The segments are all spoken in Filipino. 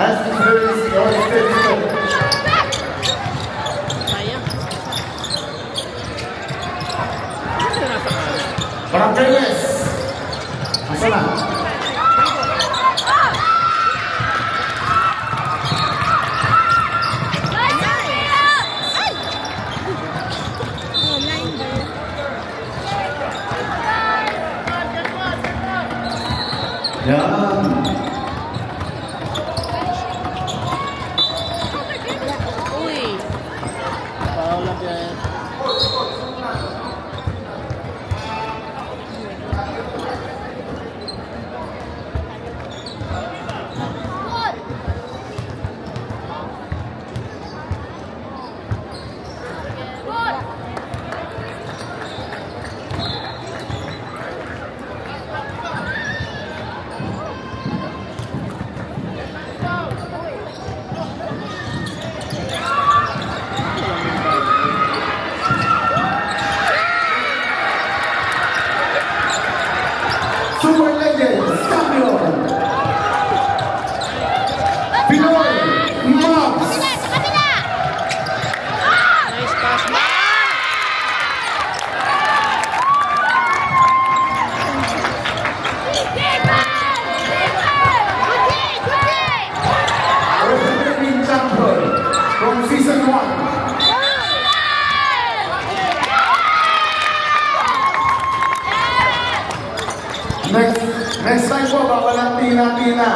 As experienced your experience. Sayang. Parang Perez. Asa na? Yan. Uy. Foul again. Super Legends Champion. Pinoy Mobs. Nice pass. Representing champion from season 1. Next time po, baka lang tina-tina.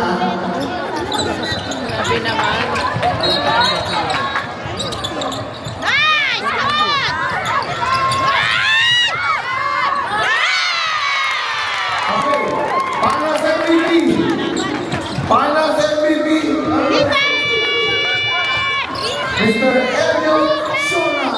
Sabi naman. Okay, Finals MVP. Finals MVP. Mr. Elio Sona.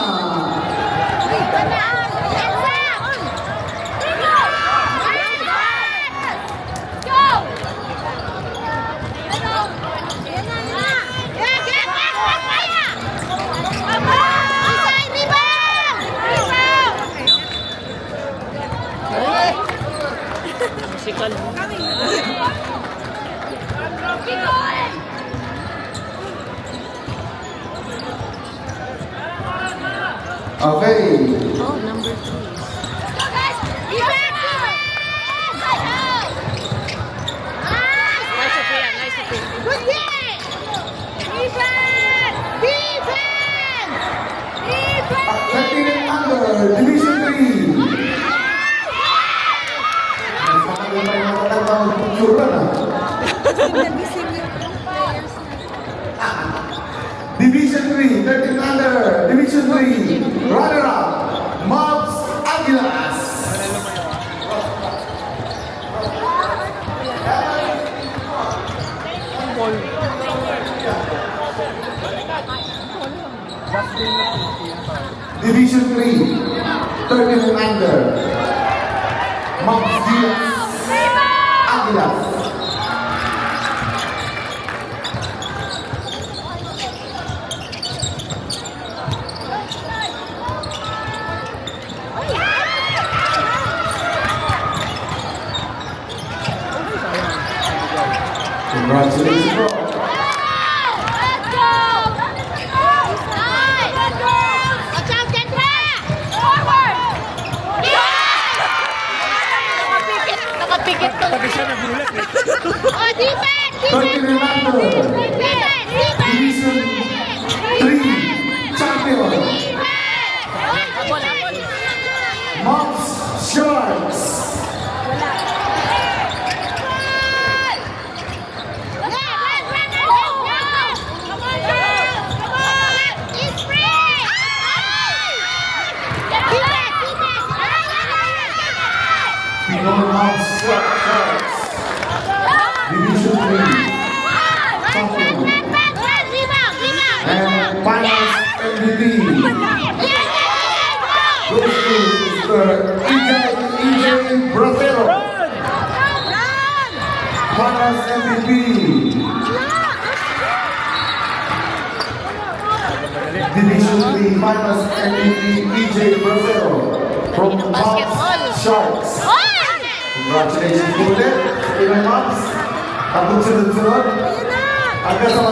Musical. Okay. Oh, number 3. Nice Sophia, nice Sophia. Accepting it under Division 3. Mas makaganda yung matatanda ng picture na. Division 3, 13 under, Division 3, runner-up, Mobs Aguilas. Division 3, 13 and under, Mobs Aguilas. Congratulations, bro. Nakapikit ka. Pati siya nagulat eh. Oh, defense! 13 and under, Division 3, champion, Abol, abol. Mobs Sharks. Pinoy Mobs Sharks. Division 3, champion, and finals MVP. Goes to Mr. EJ Bracero. Finals MVP. Division 3 Finals MVP EJ Bracero from Mobs Sharks. Congratulations po ulit, Pinoy Mobs. At sunod-sunod, hanggang sa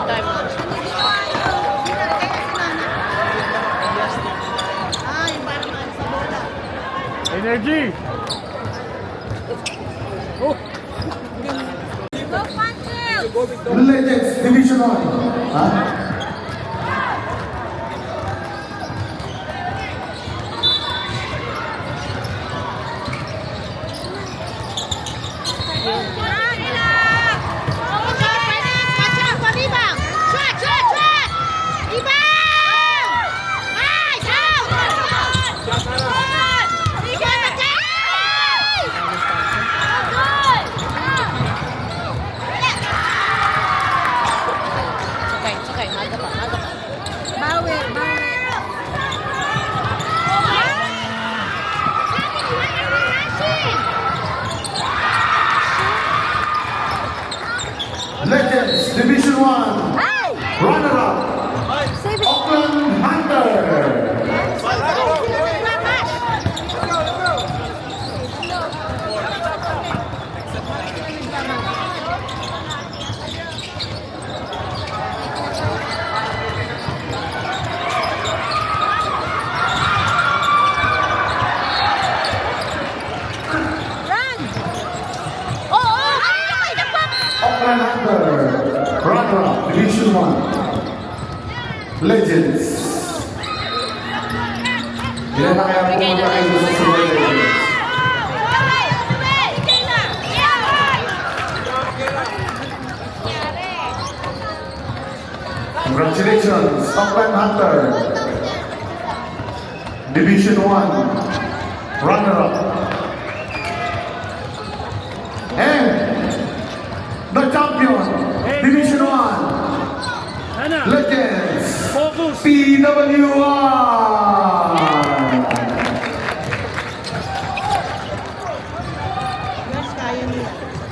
time. Energy! Legends Division 1. Ha? Sakay, maga pa. Legends Division 1. Runner-up. Auckland Hunter. Auckland Hunter. Runner-up Division 1. Legends. Ilan na kaya pumunta kayo sa Super Legends? Congratulations, Auckland Hunter. Division 1. Runner-up. And the champion, Division 1. Legends. PWR.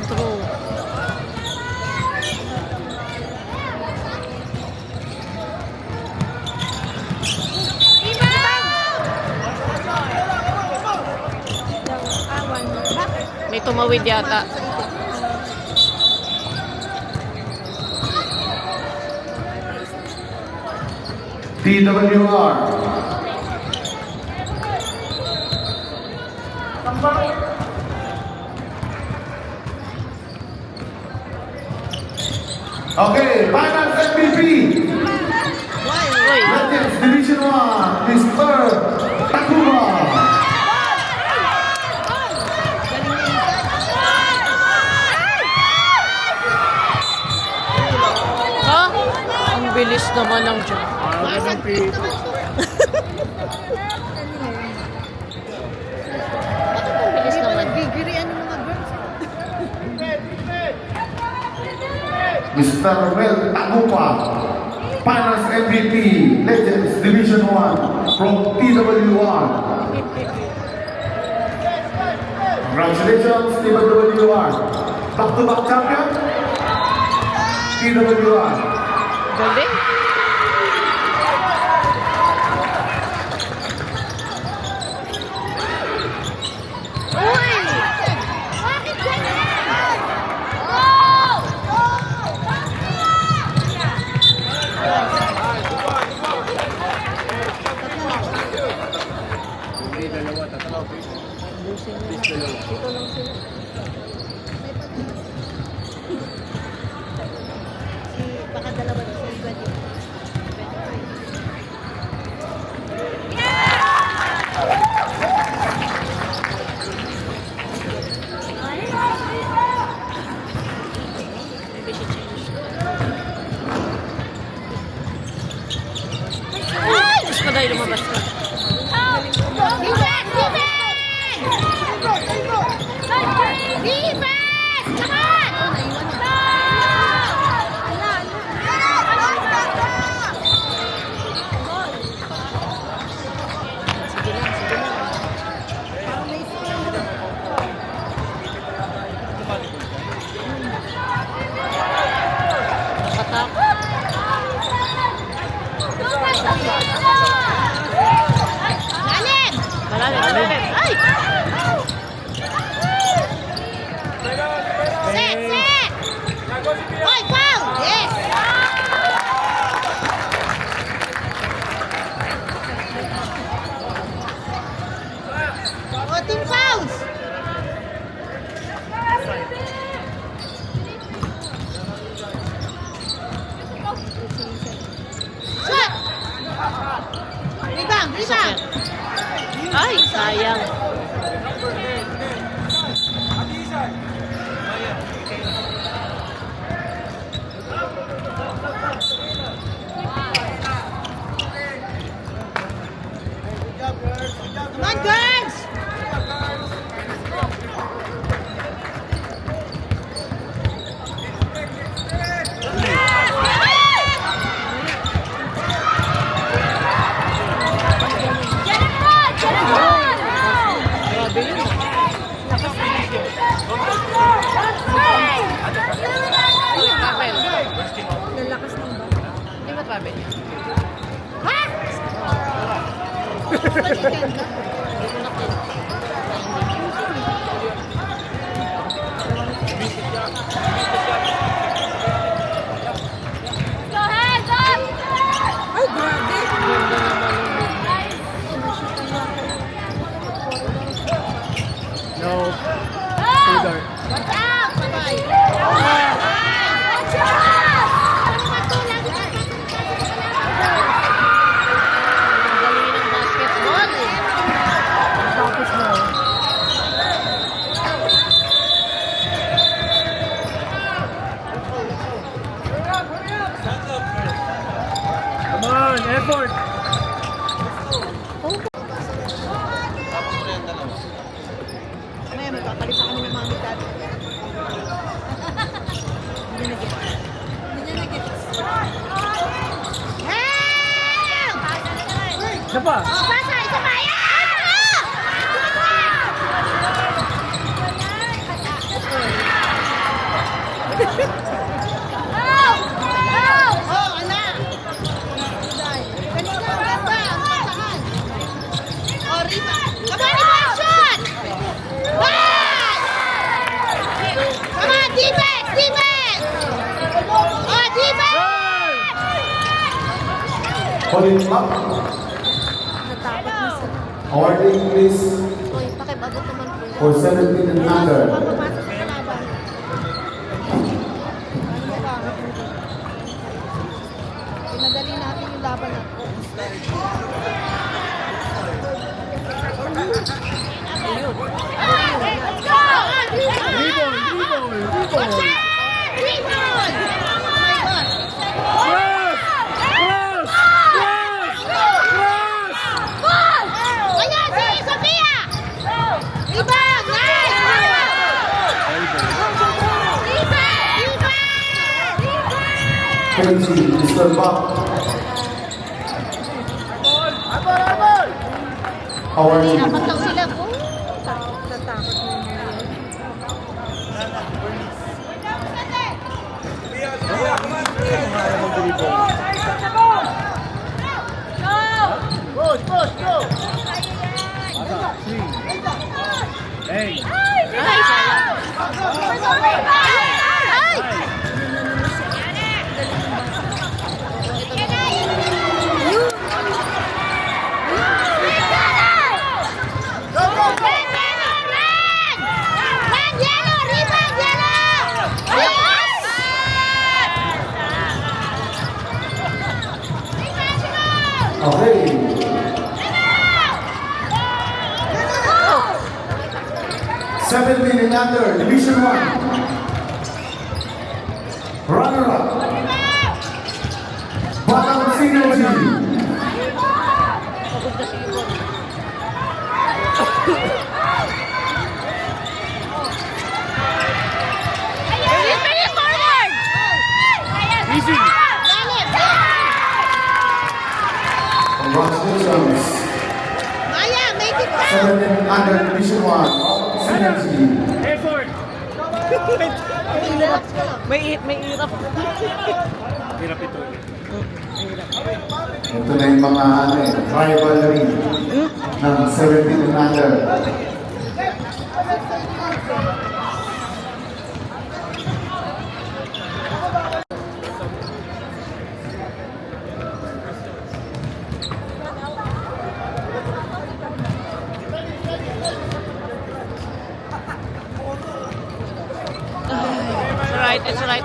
True. May tumawid yata. PWR. Okay, finals MVP. Uy, Legends Division 1, Mr. Takuma. ha? Ang bilis naman ng jump. Bilis naman. Mr. Mel Takuma. Finals MVP. Legends Division 1 from PWR. Congratulations, PWR. Back-to-back champion. PWR. Galing. Uy! Bakit ganyan? Baka dalawa na sa iba din. Ay, grabe. Ganda naman ng movement. No. Too dark. Ang galing ng basketball eh. Tapos na. Come on, effort. Mamaya may papalit sa kami ng mga mitad. Hindi na gets. Hindi na gets. Isa pa. Hold it up. Natakot na sa... Awarding please Uy, pakibagot naman po. for 17 and under. Papapasok sa kalaban. Ano ba? Pinadali natin yung laban natin. Cross! Cross! Cross! Cross! Kenji, Mr. Buck. Awarding Dapat lang sila po. Natakot na yun. Hey! Okay. Seventeen and under, Division 1. Runner-up. Batang Synergy. Pagod na si Ibon. Easy! Congratulations. Maya, make it count! Seventeen and under, Division 1. Batang Synergy. Effort! Relax ka lang. May irap. Hirap ito. Ito na yung mga rivalry ng 17 and under. It's right.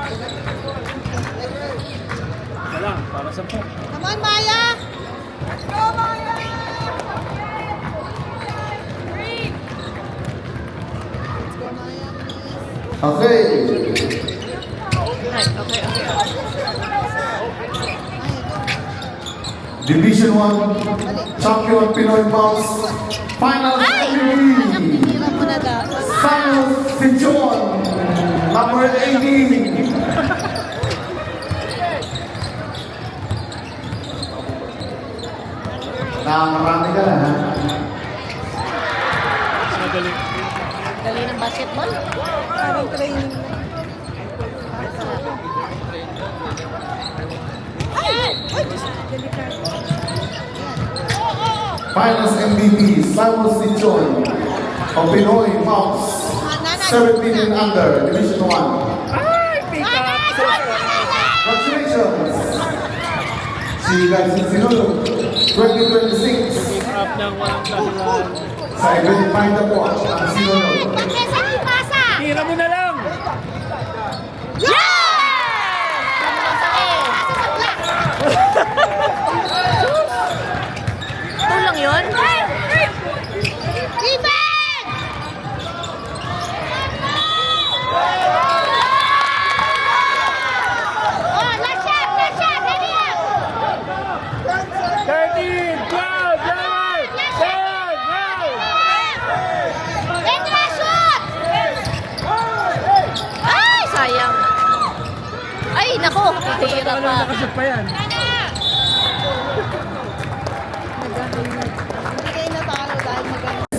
Isa lang, para sa po. Come on, Maya! Let's go, Maya! Let's go, Maya. Okay. Okay. Division 1 Champion Pinoy Bounce Finals MVP. Hirap mo na dapat. Finals si John number 18. Nakakarami ka na ha? Madali. Dali ng basketball. Parang training na. Ay! Ay! Diyos, delikado. Finals MVP, Simon Sichon of Pinoy Mops, 17 and under, Division 1. Ay, pick up. Congratulations! Si Garcin Sinulog, 2026. Pick up ng walang dahilan. Sa event finder po ang Sinulog. Tira mo na lang. Ito lang yun? Ay, sayang. Ay, nako. Tira pa. Nakashoot pa yan. Hindi kayo natalo dahil maganda.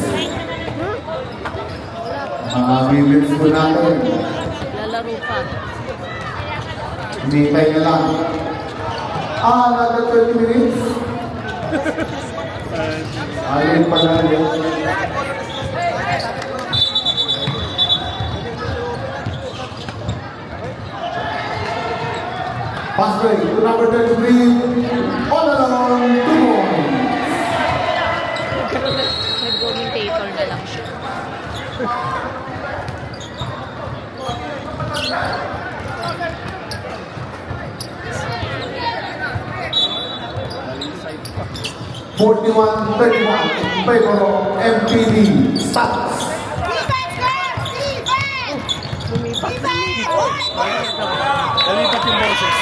Mga minutes po natin. Lalaro pa. Hinihintay na lang. Another 20 minutes. Alin pa na rin. Pass break to number 33. All along, 2 points. Nag-commentator na lang siya. Side pa. 41-31 in favor of MPD. Stats. Nalipat yung boses.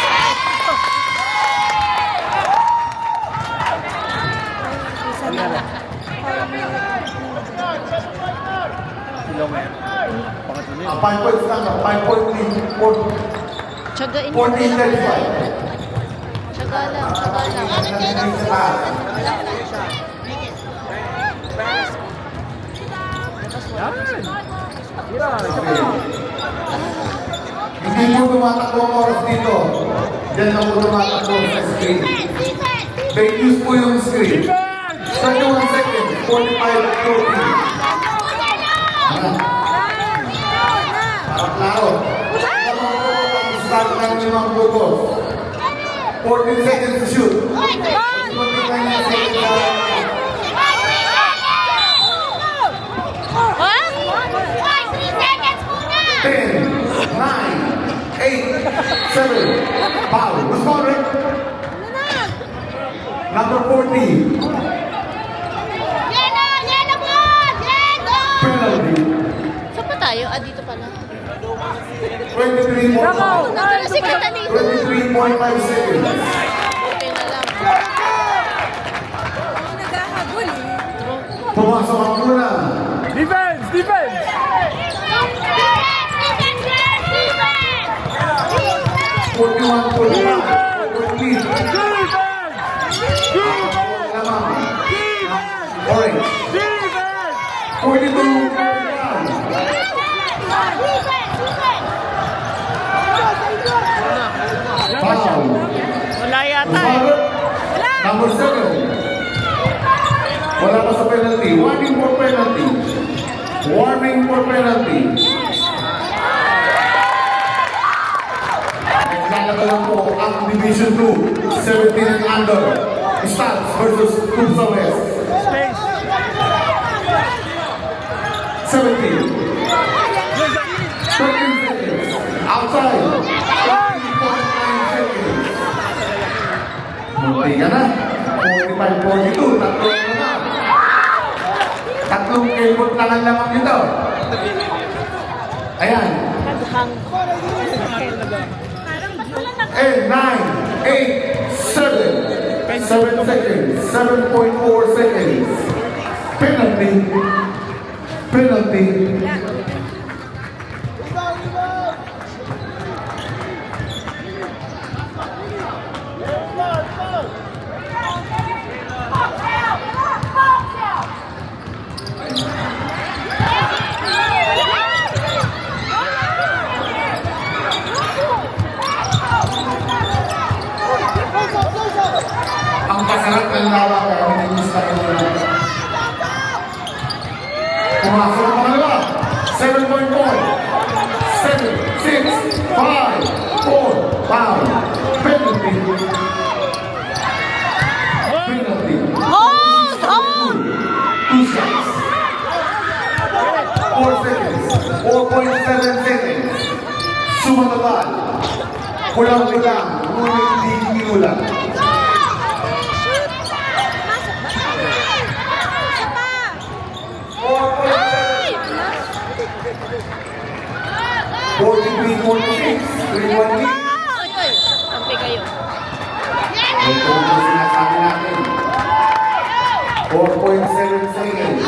Silong yan. Pakatuloy. 5 points lang. 5 point lead. Tsagain mo 14-35. Tsaga lang, tsaga lang. Yan. Tira. Hindi po tumatakbo ang oras dito. Diyan lang po tumatakbo sa screen. Fake news po yung screen. 31 seconds, 45-40. Para klaro. Start lang yung mga butos. 14 seconds to shoot. 29 seconds na. Ha? 10, 9, 8, 7, foul. Who's scoring? Number 40. Penalty. Saan pa tayo? Ah, dito pala. 23.5 Kasi kata dito. 23.5 seconds. Okay na lang. Pumasok ang muna. Defense! Defense! 41.5. Lead. Defense! Defense! Lamang. Orange. Defense! 42.5. Foul. Wala yata eh. Number 7. Wala pa sa penalty. Warning for penalty. Warning for penalty. Naglalaro lang po ang Division 2, 17 and under. Stats versus Cubsa West. Space! 17. 13 seconds. Outside. 13.9 seconds. Munti ka na. 45-42. Tatlong na na. Tatlong keyboard lang ang lamang nito. Ayan. Naghang. 9, 8, 7. 7 seconds. 7.4 seconds. Penalty. Penalty. Ang kasarap ng lawa kaya hindi gusto ko na. point point. 7, 6, 5, 4, foul. Penalty. Penalty. Hold! Hold! 2 shots. 4 seconds. 4.7 seconds. Sumanabal. Kulang-kulang. Ngunit hindi kinulang. Ay! 43.6. 3-1 lead. Oy, oy! Kampi kayo. Ito ang sinasabi natin. 4.7 seconds.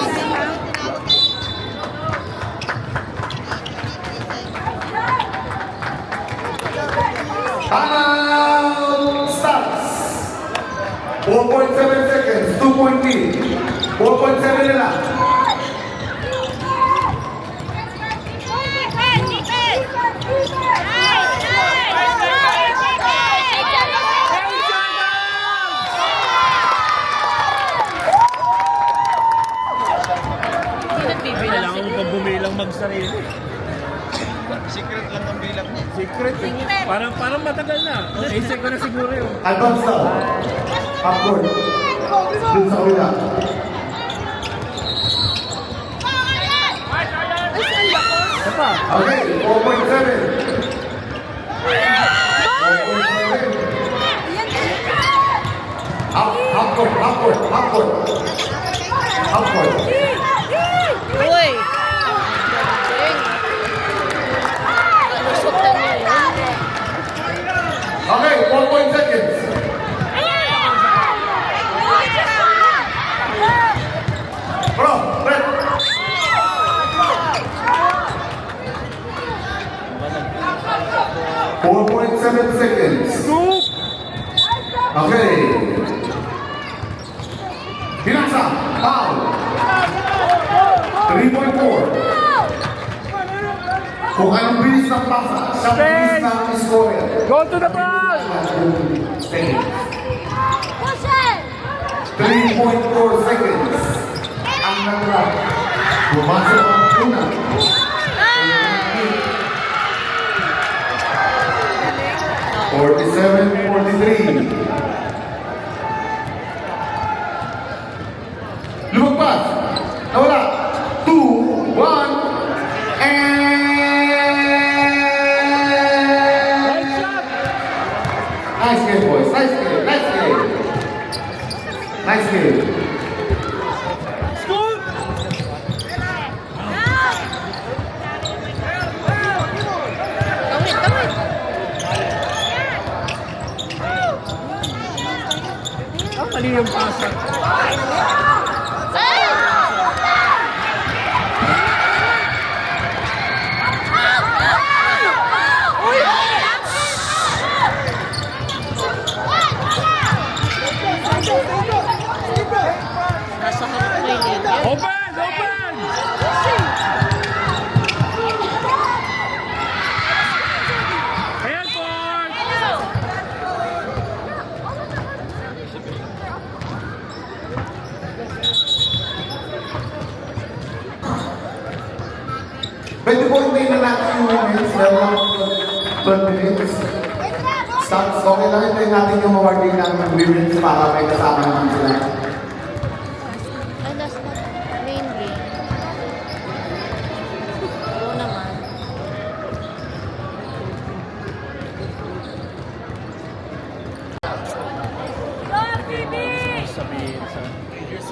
Time starts. 4.7 seconds. 2-point lead. 4.7 na lang. Hindi nagbibilang Kailangan mo pa bumilang magsarili. Secret lang ang bilang mo. Secret eh. Parang matagal na. Naisip ko na siguro yun. Advance daw. Upward. Dun sa kabila. Isa pa. Okay, 4.7. 4.7. Upward, upward, upward. Upward. Uy! Galing. Kalusot na niya yun. Okay, 1 seconds. Bro, Brett. Four point 7 seconds. Scoop! Okay. Pinasa, foul. 3.4. Kung anong bilis ng pasa, siya bilis ng scorer. Go to the ball! Seconds. 3.4 seconds. Ang nagla. Pumasok ang una. 47-43. Lumagpas. Nawala. 2, 1, and... Nice shot! Nice game, boys. Nice game. Nice game. Nice game. Scoop! Tawid, tawid. Ang mali yung pasa. Ay! Nasa harap na yun. Open! Open! Ayan, Ford! Pwede po hindi na natin yung minutes. Meron lang 12 minutes. Stats, okay lang hintayin natin yung awarding ng women's para may kasama naman sila. Ay, that's not main game. Oo naman. Sabihin sa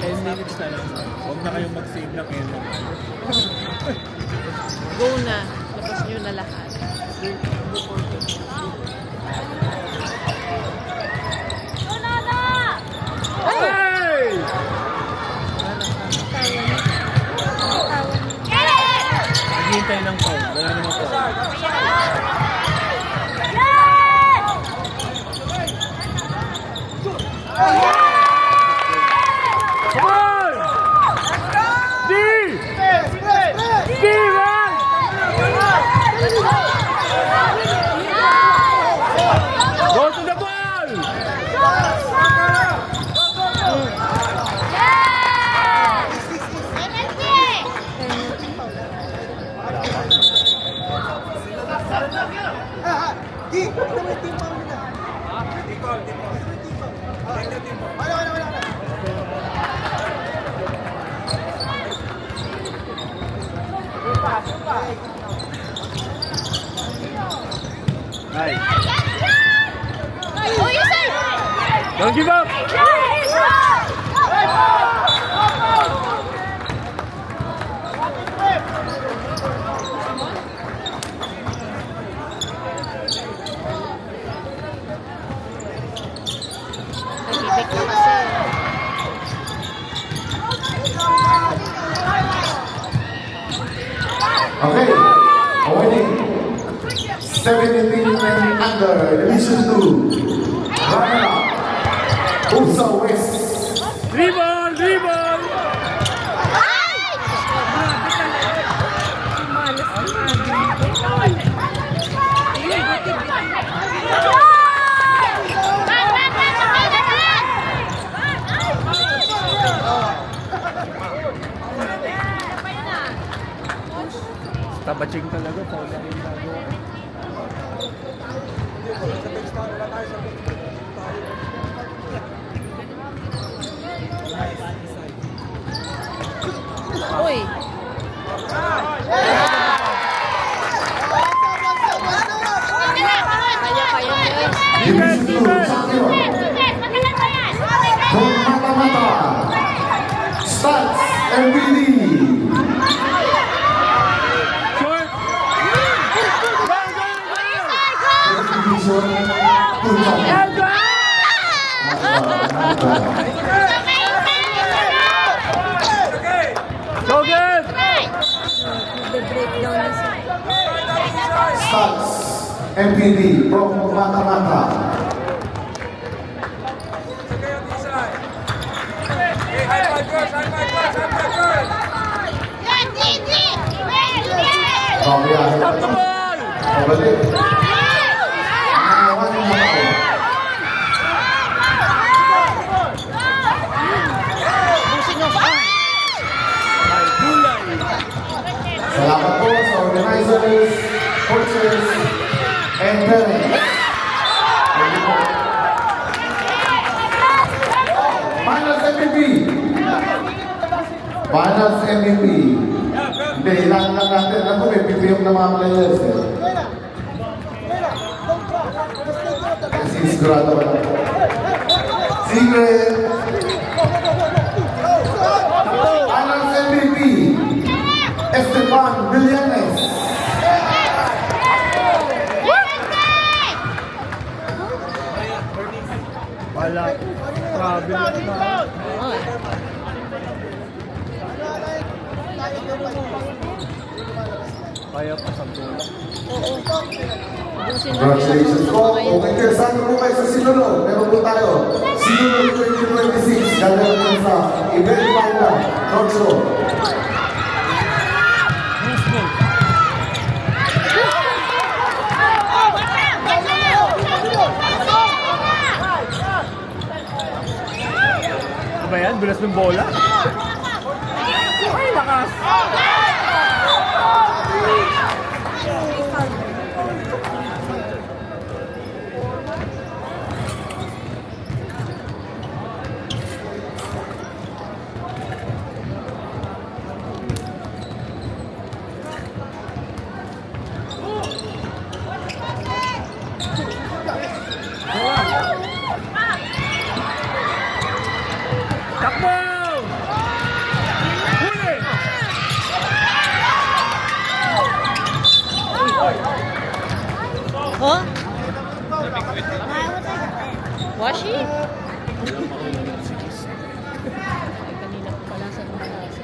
10 minutes na lang. Huwag na kayong mag-save ng end. Go na. Labas nyo na lahat. Hey! Naghihintay ng foul. Wala namang foul. Come on! D! D, man! Go to the ball! Di, ito mo yung team mom nila. Wala. Nice. Oh, yes, sir! Don't give up! Nag-ibig na kasi. Okay, winning 17 and under, Division 2. Runner-up, Usa West. Dribble! Dribble! Tabaching talaga. Foul na rin bago. Uy! Kaya, guys. Division 2 champion, from Mata-Mata, Stats MPD. Short! Division 2 champion. Go good! Nag-breakdown na siya. Stats MPD from Mata-Mata. Pabiyahe Stop the ball! Pabalik. Nangawan ng mga Busin yung paa. Ay, gulay! Salamat po sa organizers, coaches, and parents. Thank you po. Finals MVP. Finals MVP. Hindi, ilan lang natin. Alam ko, may pipiyong na mga players. Kasi sigurado ba lang po. Secret. Finals MVP. Esteban Villanes. Wala. Travel na. Kaya pa sa bola. Busin yung Congratulations po. pinasusunod kayo. Kung interesado po kayo sa Sinulog, meron po tayo. Sinulog 2026, gagawin sa event final, North Shore. Ano ba yan? Bilas ng bola? Ay, lakas! Takbo! Huli! Huh? Washi? Ay, kanina ko pala sa mga klase.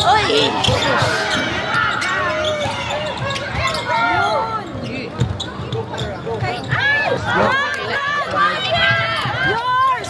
Oy! Yours!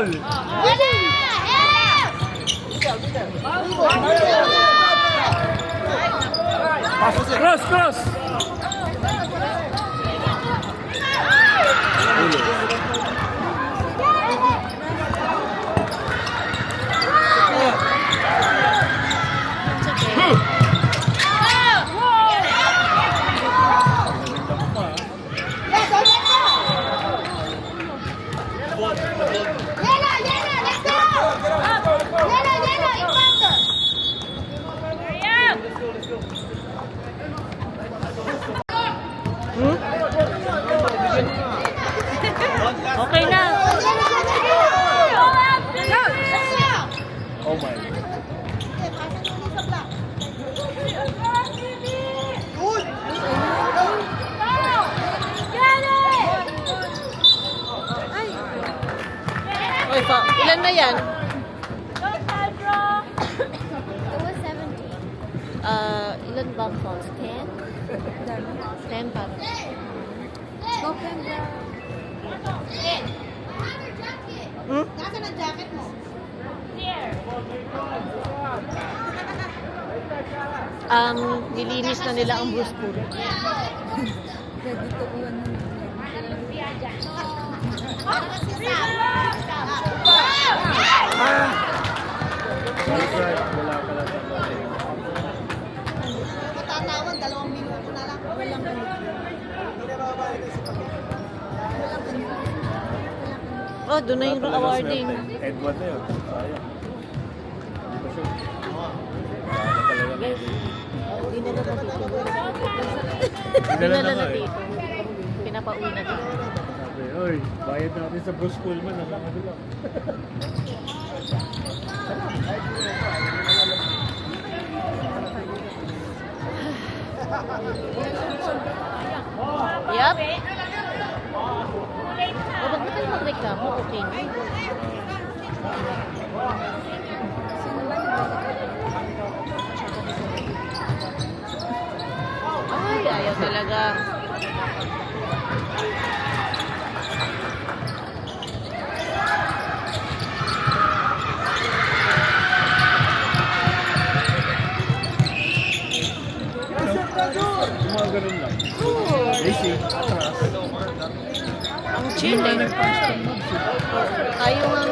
ball. Cross, cross. Okay na. Oh my. Oy, pa, ilan na yan? Ilan ba ang falls? 10? 10 pa. Nasaan ang jacket mo? Nilinis na nila ang Bruce Pool. Wala pala sa Matatawag, 2 minuto na lang. Walang Oh, doon na yung awarding. Edward na yun. Sayang. Hindi pa siya. Dinala na dito. Dinala Dinala na na eh. dito. Pinapauwi na dito. Sabi, oy, bayad natin sa Bruce Pullman. Ano lang. Yup. O, wag na tayo magreklamo. Okay na. Ay, ayaw talaga. Yung mga ganun lang. Oo. Racing, atras. Ang chill eh. Tayo nga.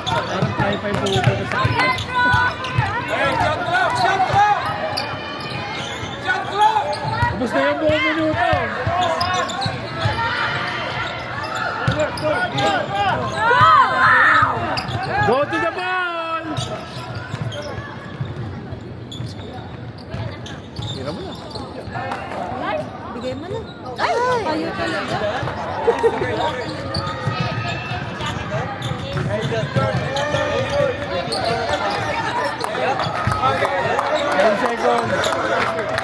Parang tayo pa yung pumunta sa kanya. Tapos na yung buong minuto. Go to the ball! Tira mo na. Bigay mo na. Ay! Ayaw talaga. 10 seconds.